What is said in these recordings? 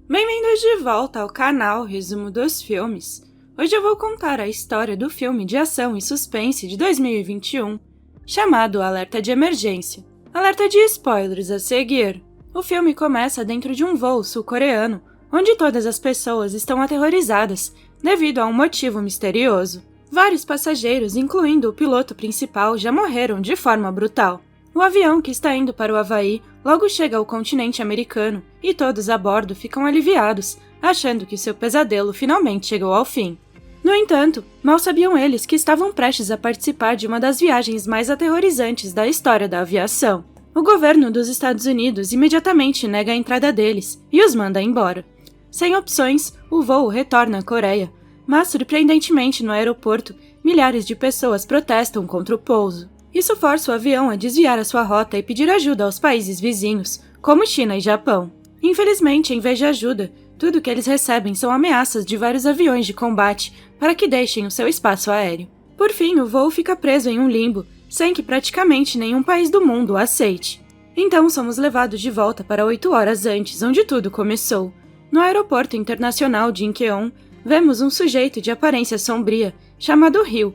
Bem-vindos de volta ao canal Resumo dos Filmes. Hoje eu vou contar a história do filme de ação e suspense de 2021, chamado Alerta de Emergência. Alerta de spoilers a seguir. O filme começa dentro de um voo sul-coreano, onde todas as pessoas estão aterrorizadas devido a um motivo misterioso. Vários passageiros, incluindo o piloto principal, já morreram de forma brutal. O avião que está indo para o Havaí logo chega ao continente americano e todos a bordo ficam aliviados, achando que seu pesadelo finalmente chegou ao fim. No entanto, mal sabiam eles que estavam prestes a participar de uma das viagens mais aterrorizantes da história da aviação. O governo dos Estados Unidos imediatamente nega a entrada deles e os manda embora. Sem opções, o voo retorna à Coreia, mas surpreendentemente no aeroporto, milhares de pessoas protestam contra o pouso. Isso força o avião a desviar a sua rota e pedir ajuda aos países vizinhos, como China e Japão. Infelizmente, em vez de ajuda, tudo que eles recebem são ameaças de vários aviões de combate para que deixem o seu espaço aéreo. Por fim, o voo fica preso em um limbo, sem que praticamente nenhum país do mundo o aceite. Então somos levados de volta para 8 horas antes, onde tudo começou. No aeroporto internacional de Incheon, vemos um sujeito de aparência sombria, chamado Ryu.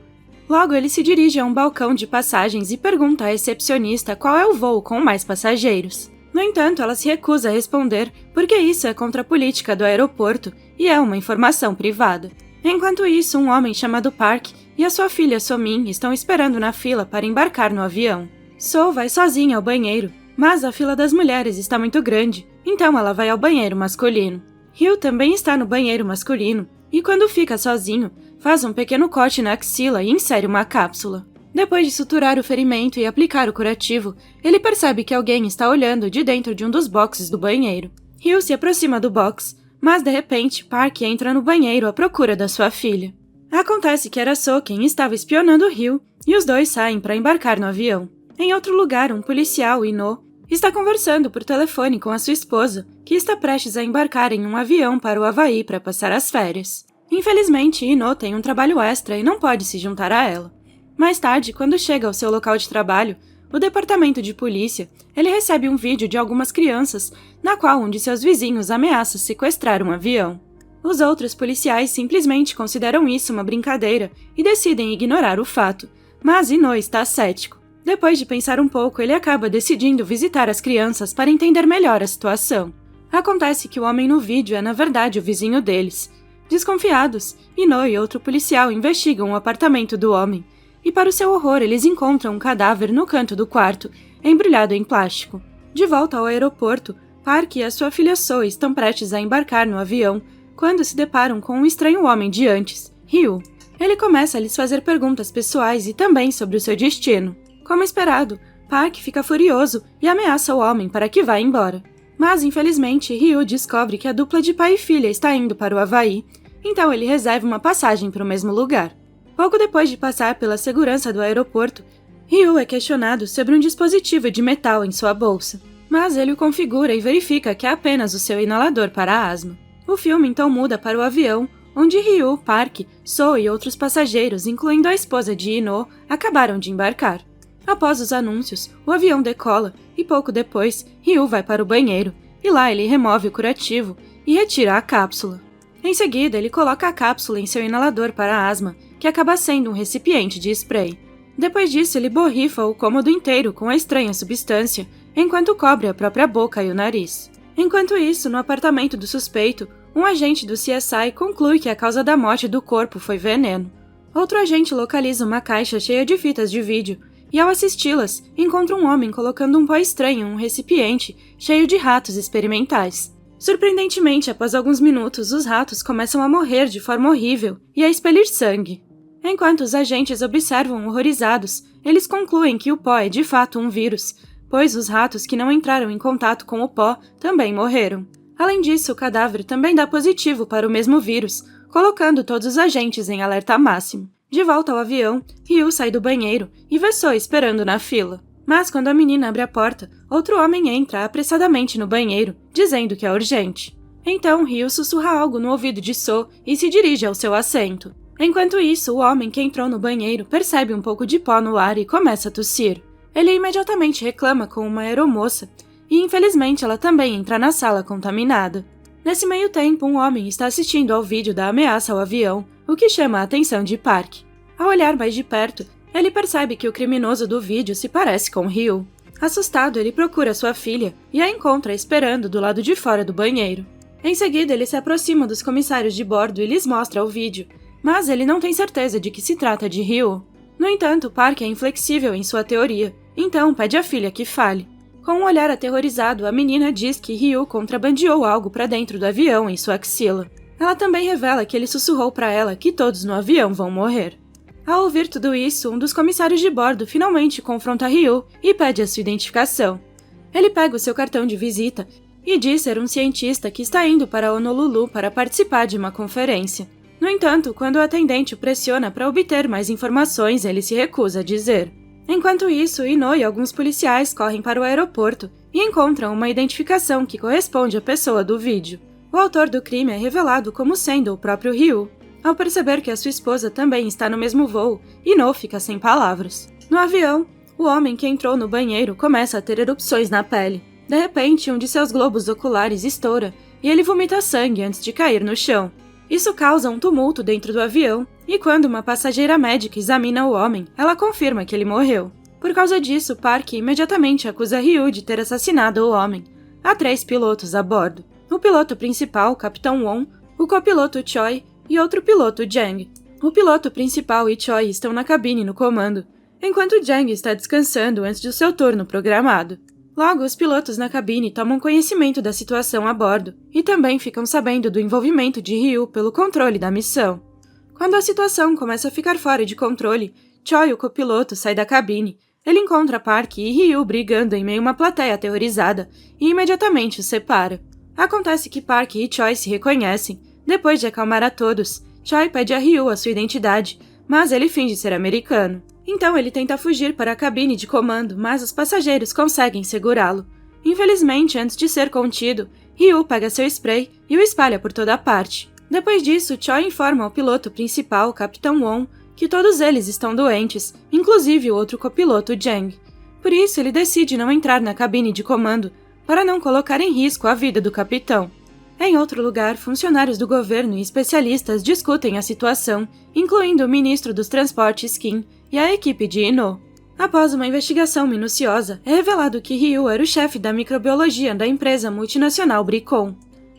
Logo, ele se dirige a um balcão de passagens e pergunta à recepcionista qual é o voo com mais passageiros. No entanto, ela se recusa a responder porque isso é contra a política do aeroporto e é uma informação privada. Enquanto isso, um homem chamado Park e a sua filha Somin estão esperando na fila para embarcar no avião. So vai sozinha ao banheiro, mas a fila das mulheres está muito grande, então ela vai ao banheiro masculino. Ryu também está no banheiro masculino e quando fica sozinho, faz um pequeno corte na axila e insere uma cápsula. Depois de suturar o ferimento e aplicar o curativo, ele percebe que alguém está olhando de dentro de um dos boxes do banheiro. Ryu se aproxima do box, mas de repente Park entra no banheiro à procura da sua filha. Acontece que era So quem estava espionando Ryu e os dois saem para embarcar no avião. Em outro lugar, um policial, Ino, está conversando por telefone com a sua esposa, que está prestes a embarcar em um avião para o Havaí para passar as férias. Infelizmente, Ino tem um trabalho extra e não pode se juntar a ela. Mais tarde, quando chega ao seu local de trabalho, o departamento de polícia, ele recebe um vídeo de algumas crianças, na qual um de seus vizinhos ameaça sequestrar um avião. Os outros policiais simplesmente consideram isso uma brincadeira e decidem ignorar o fato, mas Ino está cético. Depois de pensar um pouco, ele acaba decidindo visitar as crianças para entender melhor a situação. Acontece que o homem no vídeo é na verdade o vizinho deles. Desconfiados, Ino e outro policial investigam o apartamento do homem, e para o seu horror eles encontram um cadáver no canto do quarto, embrulhado em plástico. De volta ao aeroporto, Park e a sua filha So estão prestes a embarcar no avião, quando se deparam com um estranho homem de antes, Ryu. Ele começa a lhes fazer perguntas pessoais e também sobre o seu destino. Como esperado, Park fica furioso e ameaça o homem para que vá embora. Mas, infelizmente, Ryu descobre que a dupla de pai e filha está indo para o Havaí, então ele reserva uma passagem para o mesmo lugar. Pouco depois de passar pela segurança do aeroporto, Ryu é questionado sobre um dispositivo de metal em sua bolsa, mas ele o configura e verifica que é apenas o seu inalador para asma. O filme então muda para o avião, onde Ryu, Park, So e outros passageiros, incluindo a esposa de Ino, acabaram de embarcar. Após os anúncios, o avião decola e pouco depois, Ryu vai para o banheiro, e lá ele remove o curativo e retira a cápsula. Em seguida, ele coloca a cápsula em seu inalador para asma, que acaba sendo um recipiente de spray. Depois disso, ele borrifa o cômodo inteiro com a estranha substância, enquanto cobre a própria boca e o nariz. Enquanto isso, no apartamento do suspeito, um agente do CSI conclui que a causa da morte do corpo foi veneno. Outro agente localiza uma caixa cheia de fitas de vídeo, e ao assisti-las, encontra um homem colocando um pó estranho em um recipiente cheio de ratos experimentais. Surpreendentemente, após alguns minutos, os ratos começam a morrer de forma horrível e a expelir sangue. Enquanto os agentes observam horrorizados, eles concluem que o pó é de fato um vírus, pois os ratos que não entraram em contato com o pó também morreram. Além disso, o cadáver também dá positivo para o mesmo vírus, colocando todos os agentes em alerta máximo. De volta ao avião, Ryu sai do banheiro e vê So esperando na fila. Mas quando a menina abre a porta, outro homem entra apressadamente no banheiro, dizendo que é urgente. Então Ryu sussurra algo no ouvido de So e se dirige ao seu assento. Enquanto isso, o homem que entrou no banheiro percebe um pouco de pó no ar e começa a tossir. Ele imediatamente reclama com uma aeromoça e infelizmente ela também entra na sala contaminada. Nesse meio tempo, um homem está assistindo ao vídeo da ameaça ao avião, o que chama a atenção de Park. Ao olhar mais de perto, ele percebe que o criminoso do vídeo se parece com Ryu. Assustado, ele procura sua filha e a encontra esperando do lado de fora do banheiro. Em seguida, ele se aproxima dos comissários de bordo e lhes mostra o vídeo, mas ele não tem certeza de que se trata de Ryu. No entanto, Park é inflexível em sua teoria, então pede à filha que fale. Com um olhar aterrorizado, a menina diz que Ryu contrabandeou algo para dentro do avião em sua axila. Ela também revela que ele sussurrou para ela que todos no avião vão morrer. Ao ouvir tudo isso, um dos comissários de bordo finalmente confronta Ryu e pede a sua identificação. Ele pega o seu cartão de visita e diz ser um cientista que está indo para Honolulu para participar de uma conferência. No entanto, quando o atendente o pressiona para obter mais informações, ele se recusa a dizer. Enquanto isso, Ino e alguns policiais correm para o aeroporto e encontram uma identificação que corresponde à pessoa do vídeo. O autor do crime é revelado como sendo o próprio Ryu. Ao perceber que a sua esposa também está no mesmo voo, Ino fica sem palavras. No avião, o homem que entrou no banheiro começa a ter erupções na pele. De repente, um de seus globos oculares estoura e ele vomita sangue antes de cair no chão. Isso causa um tumulto dentro do avião, e quando uma passageira médica examina o homem, ela confirma que ele morreu. Por causa disso, Park imediatamente acusa Ryu de ter assassinado o homem. Há 3 pilotos a bordo. O piloto principal, Capitão Won, o copiloto Choi e outro piloto Jang. O piloto principal e Choi estão na cabine no comando, enquanto Jang está descansando antes do seu turno programado. Logo, os pilotos na cabine tomam conhecimento da situação a bordo e também ficam sabendo do envolvimento de Ryu pelo controle da missão. Quando a situação começa a ficar fora de controle, Choi, o copiloto, sai da cabine. Ele encontra Park e Ryu brigando em meio a uma plateia aterrorizada e imediatamente os separa. Acontece que Park e Choi se reconhecem. Depois de acalmar a todos, Choi pede a Ryu a sua identidade, mas ele finge ser americano. Então ele tenta fugir para a cabine de comando, mas os passageiros conseguem segurá-lo. Infelizmente, antes de ser contido, Ryu pega seu spray e o espalha por toda a parte. Depois disso, Choi informa ao piloto principal, Capitão Won, que todos eles estão doentes, inclusive o outro copiloto Jang. Por isso, ele decide não entrar na cabine de comando, para não colocar em risco a vida do capitão. Em outro lugar, funcionários do governo e especialistas discutem a situação, incluindo o ministro dos transportes Kim e a equipe de Ino. Após uma investigação minuciosa, é revelado que Ryu era o chefe da microbiologia da empresa multinacional Bricon.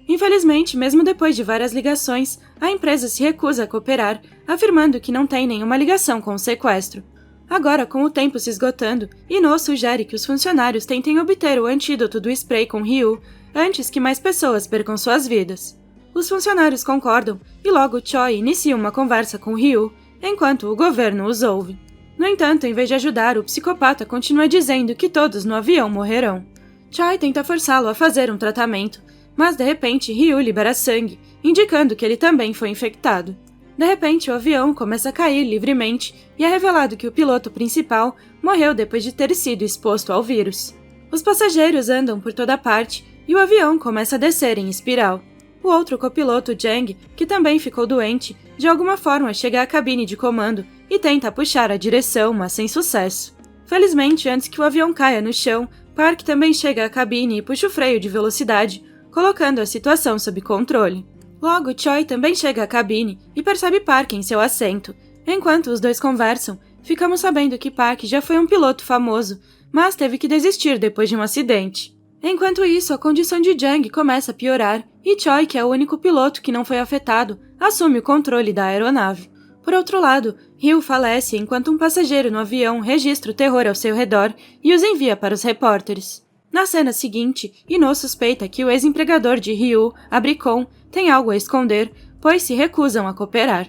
Infelizmente, mesmo depois de várias ligações, a empresa se recusa a cooperar, afirmando que não tem nenhuma ligação com o sequestro. Agora, com o tempo se esgotando, Ino sugere que os funcionários tentem obter o antídoto do spray com Ryu antes que mais pessoas percam suas vidas. Os funcionários concordam e logo Choi inicia uma conversa com Ryu, enquanto o governo os ouve. No entanto, em vez de ajudar, o psicopata continua dizendo que todos no avião morrerão. Choi tenta forçá-lo a fazer um tratamento, mas de repente Ryu libera sangue, indicando que ele também foi infectado. De repente, o avião começa a cair livremente e é revelado que o piloto principal morreu depois de ter sido exposto ao vírus. Os passageiros andam por toda parte e o avião começa a descer em espiral. O outro copiloto, Jang, que também ficou doente, de alguma forma chega à cabine de comando e tenta puxar a direção, mas sem sucesso. Felizmente, antes que o avião caia no chão, Park também chega à cabine e puxa o freio de velocidade, colocando a situação sob controle. Logo, Choi também chega à cabine e percebe Park em seu assento. Enquanto os dois conversam, ficamos sabendo que Park já foi um piloto famoso, mas teve que desistir depois de um acidente. Enquanto isso, a condição de Jang começa a piorar e Choi, que é o único piloto que não foi afetado, assume o controle da aeronave. Por outro lado, Ryu falece enquanto um passageiro no avião registra o terror ao seu redor e os envia para os repórteres. Na cena seguinte, Ino suspeita que o ex-empregador de Ryu, a Bricon, tem algo a esconder, pois se recusam a cooperar.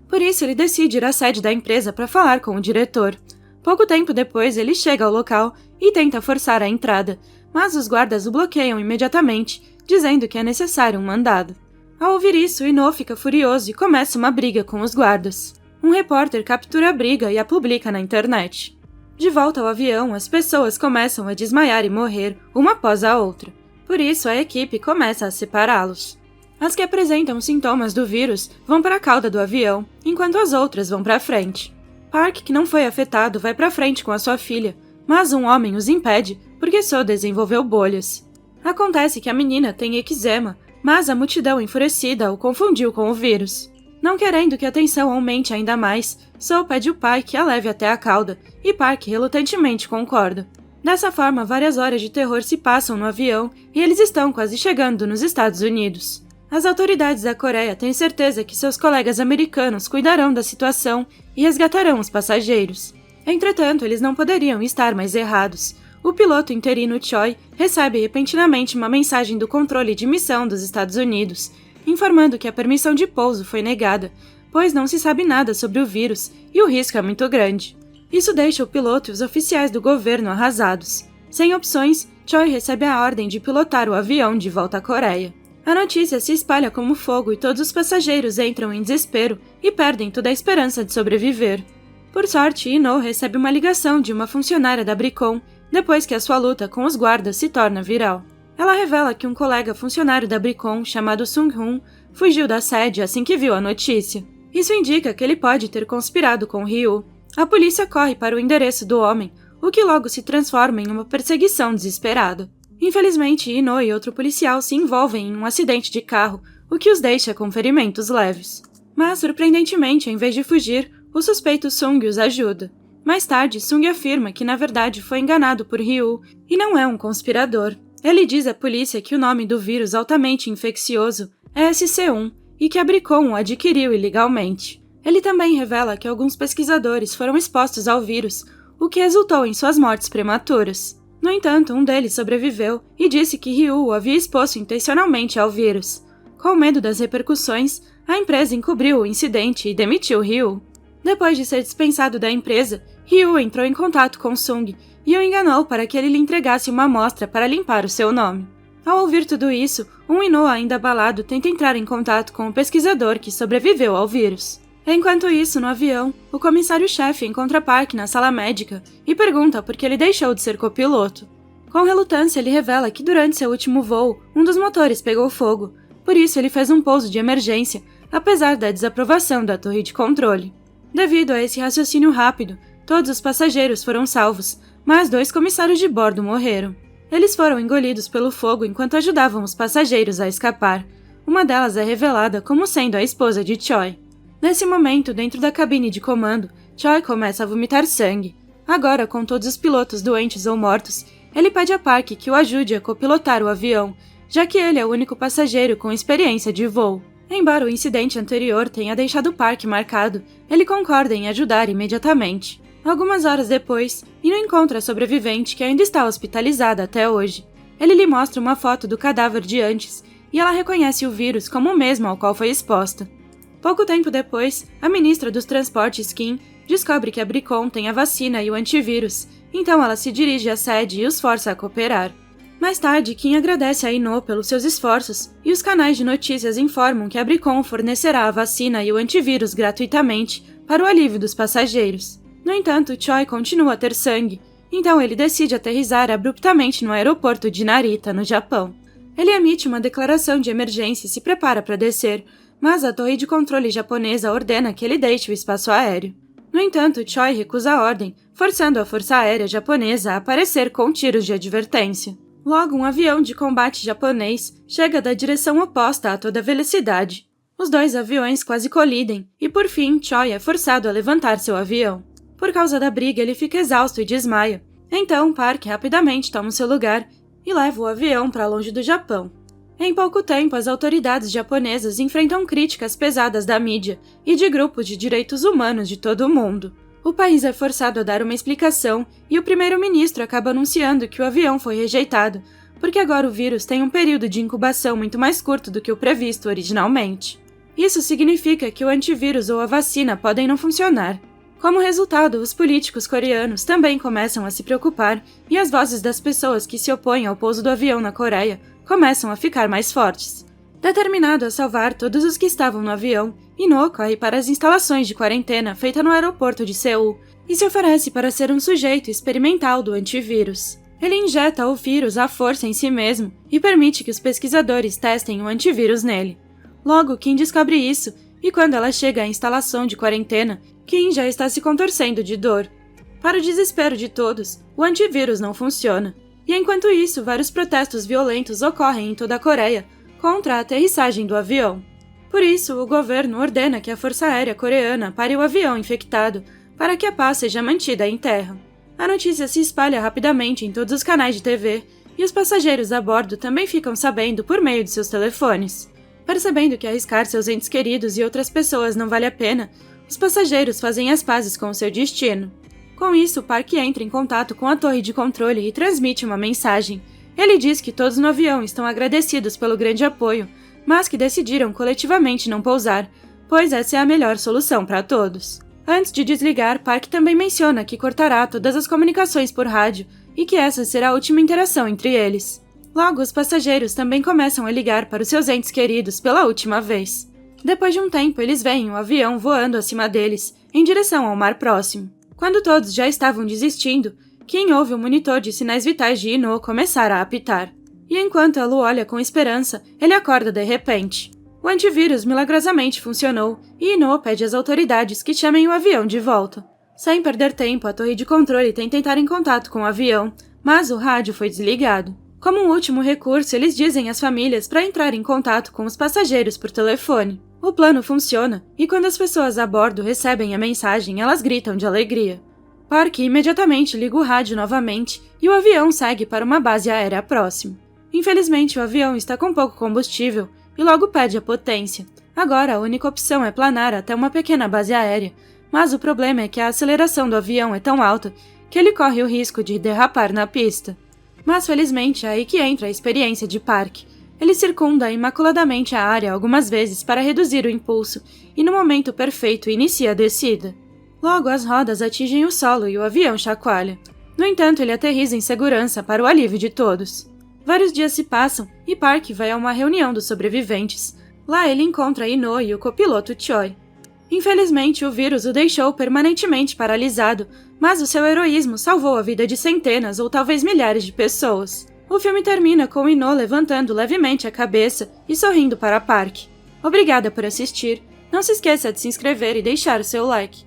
Por isso, ele decide ir à sede da empresa para falar com o diretor. Pouco tempo depois, ele chega ao local e tenta forçar a entrada, mas os guardas o bloqueiam imediatamente, dizendo que é necessário um mandado. Ao ouvir isso, Ino fica furioso e começa uma briga com os guardas. Um repórter captura a briga e a publica na internet. De volta ao avião, as pessoas começam a desmaiar e morrer, uma após a outra. Por isso, a equipe começa a separá-los. As que apresentam sintomas do vírus vão para a cauda do avião, enquanto as outras vão para a frente. Park, que não foi afetado, vai para frente com a sua filha, mas um homem os impede porque só desenvolveu bolhas. Acontece que a menina tem eczema, mas a multidão enfurecida o confundiu com o vírus. Não querendo que a tensão aumente ainda mais, Soul pede ao pai que a leve até a cauda, e Park relutantemente concorda. Dessa forma, várias horas de terror se passam no avião e eles estão quase chegando nos Estados Unidos. As autoridades da Coreia têm certeza que seus colegas americanos cuidarão da situação e resgatarão os passageiros. Entretanto, eles não poderiam estar mais errados. O piloto interino Choi recebe repentinamente uma mensagem do controle de missão dos Estados Unidos, informando que a permissão de pouso foi negada, pois não se sabe nada sobre o vírus e o risco é muito grande. Isso deixa o piloto e os oficiais do governo arrasados. Sem opções, Choi recebe a ordem de pilotar o avião de volta à Coreia. A notícia se espalha como fogo e todos os passageiros entram em desespero e perdem toda a esperança de sobreviver. Por sorte, Ino recebe uma ligação de uma funcionária da Bricom depois que a sua luta com os guardas se torna viral. Ela revela que um colega funcionário da Bricom, chamado Sung-hoon, fugiu da sede assim que viu a notícia. Isso indica que ele pode ter conspirado com Ryu. A polícia corre para o endereço do homem, o que logo se transforma em uma perseguição desesperada. Infelizmente, Ino e outro policial se envolvem em um acidente de carro, o que os deixa com ferimentos leves. Mas, surpreendentemente, em vez de fugir, o suspeito Sung os ajuda. Mais tarde, Sung afirma que na verdade foi enganado por Ryu e não é um conspirador. Ele diz à polícia que o nome do vírus altamente infeccioso é SC1 e que a Bricom o adquiriu ilegalmente. Ele também revela que alguns pesquisadores foram expostos ao vírus, o que resultou em suas mortes prematuras. No entanto, um deles sobreviveu e disse que Ryu o havia exposto intencionalmente ao vírus. Com medo das repercussões, a empresa encobriu o incidente e demitiu Ryu. Depois de ser dispensado da empresa, Ryu entrou em contato com Sung e o enganou para que ele lhe entregasse uma amostra para limpar o seu nome. Ao ouvir tudo isso, um Ino ainda abalado tenta entrar em contato com o pesquisador que sobreviveu ao vírus. Enquanto isso, no avião, o comissário-chefe encontra Park na sala médica e pergunta por que ele deixou de ser copiloto. Com relutância, ele revela que durante seu último voo, um dos motores pegou fogo, por isso ele fez um pouso de emergência, apesar da desaprovação da torre de controle. Devido a esse raciocínio rápido, todos os passageiros foram salvos, mas 2 comissários de bordo morreram. Eles foram engolidos pelo fogo enquanto ajudavam os passageiros a escapar. Uma delas é revelada como sendo a esposa de Choi. Nesse momento, dentro da cabine de comando, Choi começa a vomitar sangue. Agora, com todos os pilotos doentes ou mortos, ele pede a Park que o ajude a copilotar o avião, já que ele é o único passageiro com experiência de voo. Embora o incidente anterior tenha deixado Park marcado, ele concorda em ajudar imediatamente. Algumas horas depois, Ino encontra a sobrevivente que ainda está hospitalizada até hoje. Ele lhe mostra uma foto do cadáver de antes, e ela reconhece o vírus como o mesmo ao qual foi exposta. Pouco tempo depois, a ministra dos Transportes, Kim, descobre que a Bricom tem a vacina e o antivírus, então ela se dirige à sede e os força a cooperar. Mais tarde, Kim agradece a Ino pelos seus esforços e os canais de notícias informam que a Bricom fornecerá a vacina e o antivírus gratuitamente para o alívio dos passageiros. No entanto, Choi continua a ter sangue, então ele decide aterrissar abruptamente no aeroporto de Narita, no Japão. Ele emite uma declaração de emergência e se prepara para descer, mas a torre de controle japonesa ordena que ele deixe o espaço aéreo. No entanto, Choi recusa a ordem, forçando a Força Aérea Japonesa a aparecer com tiros de advertência. Logo, um avião de combate japonês chega da direção oposta a toda velocidade. Os 2 aviões quase colidem, e por fim, Choi é forçado a levantar seu avião. Por causa da briga, ele fica exausto e desmaia. Então, Park rapidamente toma seu lugar e leva o avião para longe do Japão. Em pouco tempo, as autoridades japonesas enfrentam críticas pesadas da mídia e de grupos de direitos humanos de todo o mundo. O país é forçado a dar uma explicação e o primeiro-ministro acaba anunciando que o avião foi rejeitado, porque agora o vírus tem um período de incubação muito mais curto do que o previsto originalmente. Isso significa que o antivírus ou a vacina podem não funcionar. Como resultado, os políticos coreanos também começam a se preocupar e as vozes das pessoas que se opõem ao pouso do avião na Coreia começam a ficar mais fortes. Determinado a salvar todos os que estavam no avião, Ino corre para as instalações de quarentena feita no aeroporto de Seul e se oferece para ser um sujeito experimental do antivírus. Ele injeta o vírus à força em si mesmo e permite que os pesquisadores testem o antivírus nele. Logo, Kim descobre isso e quando ela chega à instalação de quarentena, Kim já está se contorcendo de dor. Para o desespero de todos, o antivírus não funciona. E enquanto isso, vários protestos violentos ocorrem em toda a Coreia, contra a aterrissagem do avião. Por isso, o governo ordena que a Força Aérea Coreana pare o avião infectado para que a paz seja mantida em terra. A notícia se espalha rapidamente em todos os canais de TV e os passageiros a bordo também ficam sabendo por meio de seus telefones. Percebendo que arriscar seus entes queridos e outras pessoas não vale a pena, os passageiros fazem as pazes com o seu destino. Com isso, Park entra em contato com a torre de controle e transmite uma mensagem. Ele diz que todos no avião estão agradecidos pelo grande apoio, mas que decidiram coletivamente não pousar, pois essa é a melhor solução para todos. Antes de desligar, Park também menciona que cortará todas as comunicações por rádio e que essa será a última interação entre eles. Logo, os passageiros também começam a ligar para os seus entes queridos pela última vez. Depois de um tempo, eles veem um avião voando acima deles, em direção ao mar próximo. Quando todos já estavam desistindo, Kim ouve o monitor de sinais vitais de Ino começar a apitar. E enquanto Lu olha com esperança, ele acorda de repente. O antivírus milagrosamente funcionou e Ino pede às autoridades que chamem o avião de volta. Sem perder tempo, a torre de controle tenta entrar em contato com o avião, mas o rádio foi desligado. Como um último recurso, eles dizem às famílias para entrar em contato com os passageiros por telefone. O plano funciona, e quando as pessoas a bordo recebem a mensagem, elas gritam de alegria. Park imediatamente liga o rádio novamente e o avião segue para uma base aérea próxima. Infelizmente, o avião está com pouco combustível e logo perde a potência. Agora, a única opção é planar até uma pequena base aérea, mas o problema é que a aceleração do avião é tão alta que ele corre o risco de derrapar na pista. Mas felizmente é aí que entra a experiência de Park. Ele circunda imaculadamente a área algumas vezes para reduzir o impulso e no momento perfeito inicia a descida. Logo as rodas atingem o solo e o avião chacoalha. No entanto, ele aterriza em segurança para o alívio de todos. Vários dias se passam e Park vai a uma reunião dos sobreviventes. Lá ele encontra Ino e o copiloto Choi. Infelizmente, o vírus o deixou permanentemente paralisado, mas o seu heroísmo salvou a vida de centenas ou talvez milhares de pessoas. O filme termina com Ino levantando levemente a cabeça e sorrindo para Park. Obrigada por assistir. Não se esqueça de se inscrever e deixar o seu like.